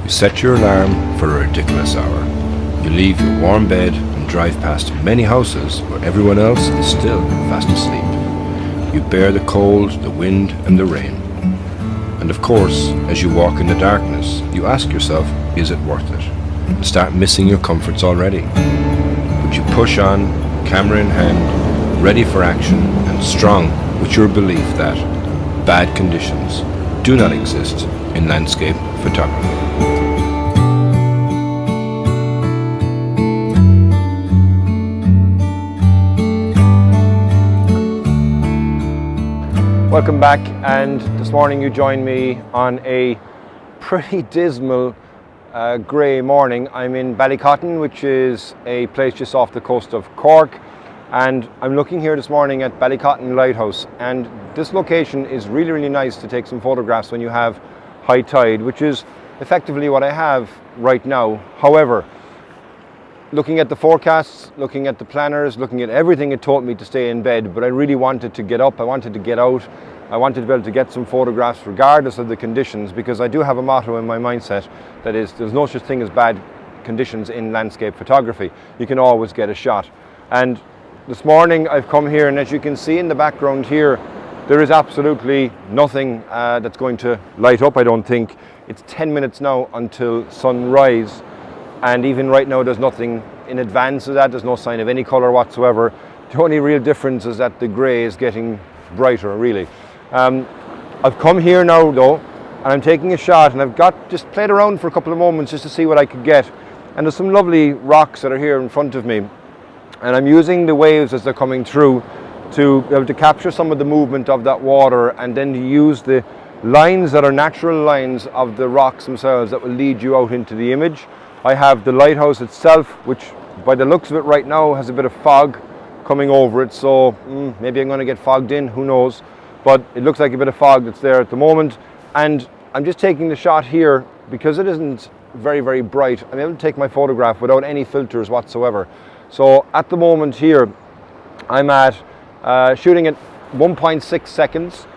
You set your alarm for a ridiculous hour. You leave your warm bed and drive past many houses where everyone else is still fast asleep. You bear the cold, the wind and the rain. And of course, as you walk in the darkness, you ask yourself, is it worth it? And start missing your comforts already. But you push on, camera in hand, ready for action and strong with your belief that bad conditions do not exist in landscape photography. Welcome back, and this morning you join me on a pretty dismal grey morning. I'm in Ballycotton, which is a place just off the coast of Cork, and I'm looking here this morning at Ballycotton Lighthouse, and this location is really nice to take some photographs when you have high tide, which is effectively what I have right now. However, looking at the forecasts, looking at the planners, looking at everything, it told me to stay in bed, but I really wanted to get up, I wanted to get out, I wanted to be able to get some photographs regardless of the conditions, because I do have a motto in my mindset that is, there's no such thing as bad conditions in landscape photography. You can always get a shot. And this morning I've come here, and as you can see in the background here, there is absolutely nothing that's going to light up, I don't think. It's 10 minutes now until sunrise. And even right now there's nothing in advance of that, there's no sign of any colour whatsoever. The only real difference is that the grey is getting brighter, really. I've come here now though, and I'm taking a shot, and I've just played around for a couple of moments just to see what I could get. And there's some lovely rocks that are here in front of me, and I'm using the waves as they're coming through to be able to capture some of the movement of that water, and then to use the lines that are natural lines of the rocks themselves that will lead you out into the image. I have the lighthouse itself, which by the looks of it right now has a bit of fog coming over it, so maybe I'm going to get fogged in, who knows, but it looks like a bit of fog that's there at the moment. And I'm just taking the shot here because it isn't very bright. I'm able to take my photograph without any filters whatsoever. So at the moment here I'm at shooting at 1.6 seconds,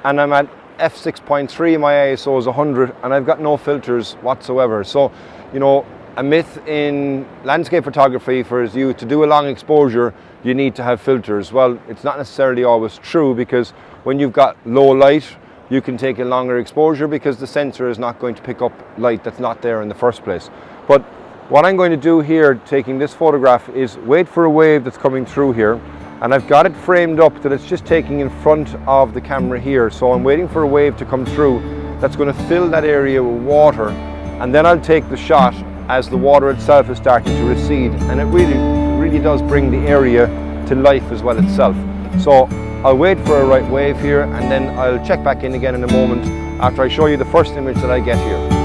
and I'm at f6.3, my ISO is 100, and I've got no filters whatsoever. So, you know, a myth in landscape photography for you to do a long exposure, you need to have filters. Well, it's not necessarily always true, because when you've got low light, you can take a longer exposure because the sensor is not going to pick up light that's not there in the first place. But what I'm going to do here, taking this photograph, is wait for a wave that's coming through here, and I've got it framed up that it's just taking in front of the camera here. So I'm waiting for a wave to come through that's going to fill that area with water, and then I'll take the shot as the water itself is starting to recede, and it really does bring the area to life as well itself. So I'll wait for a right wave here, and then I'll check back in again in a moment after I show you the first image that I get here.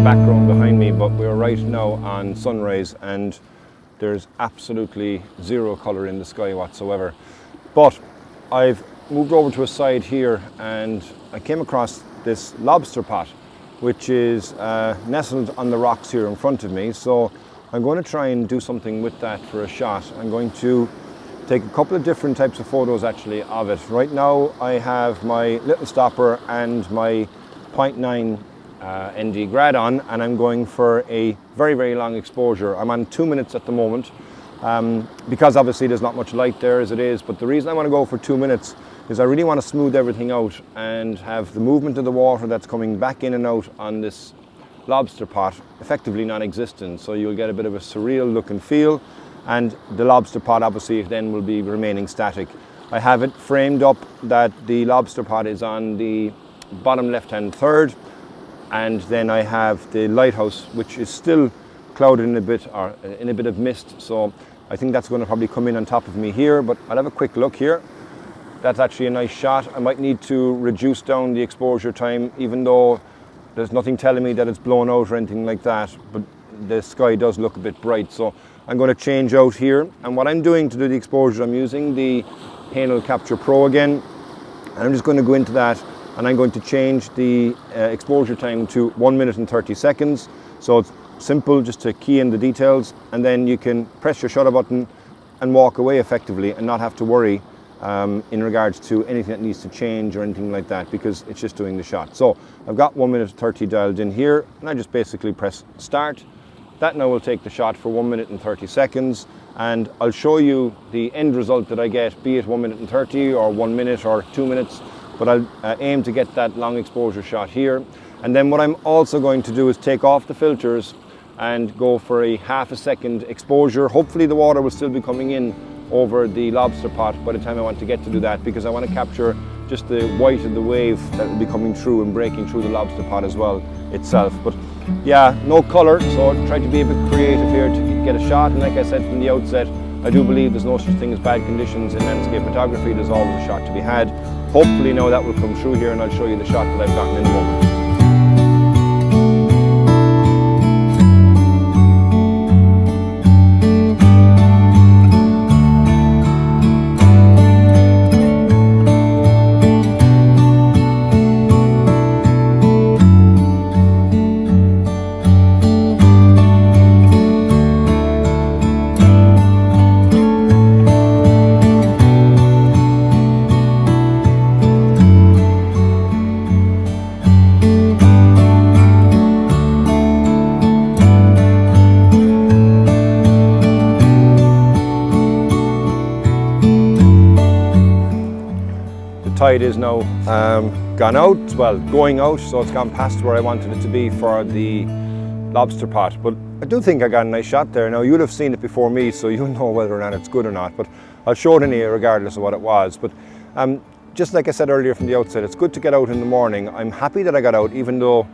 Background behind me, but we're right now on sunrise, and there's absolutely zero colour in the sky whatsoever. But I've moved over to a side here, and I came across this lobster pot, which is nestled on the rocks here in front of me. So I'm going to try and do something with that for a shot. I'm going to take a couple of different types of photos actually of it. Right now I have my little stopper and my 0.9 ND grad on, and I'm going for a very long exposure. I'm on 2 minutes at the moment, because obviously there's not much light there as it is, but the reason I want to go for 2 minutes is I really want to smooth everything out and have the movement of the water that's coming back in and out on this lobster pot effectively non-existent. So you'll get a bit of a surreal look and feel, and the lobster pot obviously then will be remaining static. I have it framed up that the lobster pot is on the bottom left hand third. and then I have the lighthouse, which is still clouded in a bit, or in a bit of mist, so I think that's going to probably come in on top of me here, but I'll have a quick look here. That's actually a nice shot. I might need to reduce down the exposure time, even though there's nothing telling me that it's blown out or anything like that, but the sky does look a bit bright, so I'm going to change out here. And what I'm doing to do the exposure, I'm using the Hanel Capture Pro again, and I'm just going to go into that, and I'm going to change the exposure time to 1 minute and 30 seconds. So it's simple, just to key in the details, and then you can press your shutter button and walk away effectively and not have to worry in regards to anything that needs to change or anything like that, because it's just doing the shot. So I've got 1 minute 30 dialed in here, and I just basically press start. That now will take the shot for 1 minute and 30 seconds, and I'll show you the end result that I get, be it 1 minute and 30 or 1 minute or 2 minutes, but I'll aim to get that long exposure shot here. And then what I'm also going to do is take off the filters and go for a half a second exposure. Hopefully the water will still be coming in over the lobster pot by the time I want to get to do that, because I want to capture just the white of the wave that will be coming through and breaking through the lobster pot as well itself. But yeah, no colour, so I try to be a bit creative here to get a shot. And like I said from the outset, I do believe there's no such thing as bad conditions in landscape photography. There's always a shot to be had. Hopefully now that will come through here, and I'll show you the shot that I've gotten in a moment. Tide is now gone out, well, going out, so it's gone past where I wanted it to be for the lobster pot. But I do think I got a nice shot there. Now, you'll have seen it before me, so you'll know whether or not it's good or not, but I'll show it in here regardless of what it was. But just like I said earlier from the outset, it's good to get out in the morning. I'm happy that I got out, even though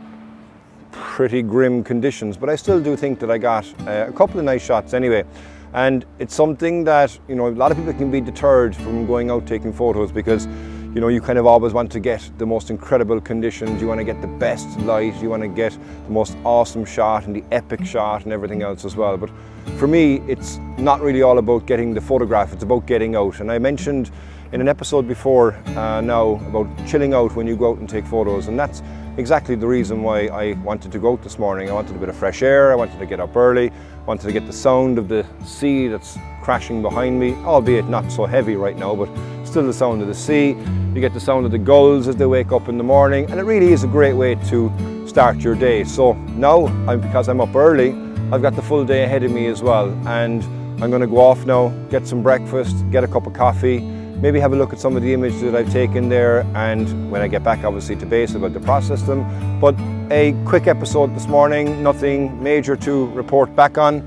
pretty grim conditions, but I still do think that I got a couple of nice shots anyway. And it's something that, you know, a lot of people can be deterred from going out taking photos because, you know, you kind of always want to get the most incredible conditions, you want to get the best light, you want to get the most awesome shot and the epic shot and everything else as well. But for me, it's not really all about getting the photograph, it's about getting out. And I mentioned in an episode before now about chilling out when you go out and take photos, and that's exactly the reason why I wanted to go out this morning. I wanted a bit of fresh air, I wanted to get up early, wanted to get the sound of the sea that's crashing behind me, albeit not so heavy right now, but still the sound of the sea. You get the sound of the gulls as they wake up in the morning, and it really is a great way to start your day. So now, because I'm up early, I've got the full day ahead of me as well, and I'm going to go off now, get some breakfast, get a cup of coffee, maybe have a look at some of the images that I've taken there, and when I get back obviously to base, about to process them. But a quick episode this morning, nothing major to report back on.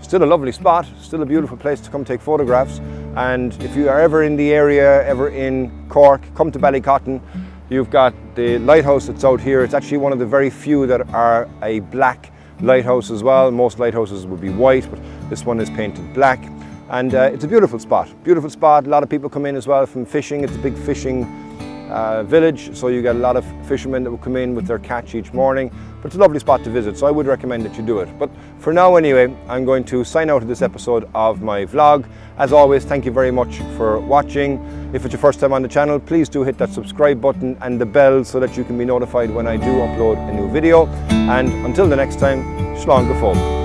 Still a lovely spot, still a beautiful place to come take photographs, and if you are ever in the area, ever in Cork, come to Ballycotton. You've got the lighthouse that's out here. It's actually one of the very few that are a black lighthouse as well. Most lighthouses would be white, but this one is painted black. And it's a beautiful spot, a lot of people come in as well from fishing. It's a big fishing village, so you get a lot of fishermen that will come in with their catch each morning, but it's a lovely spot to visit, so I would recommend that you do it. But for now anyway, I'm going to sign out of this episode of my vlog. As always, thank you very much for watching. If it's your first time on the channel, please do hit that subscribe button and the bell so that you can be notified when I do upload a new video. And until the next time, Slán go fóill.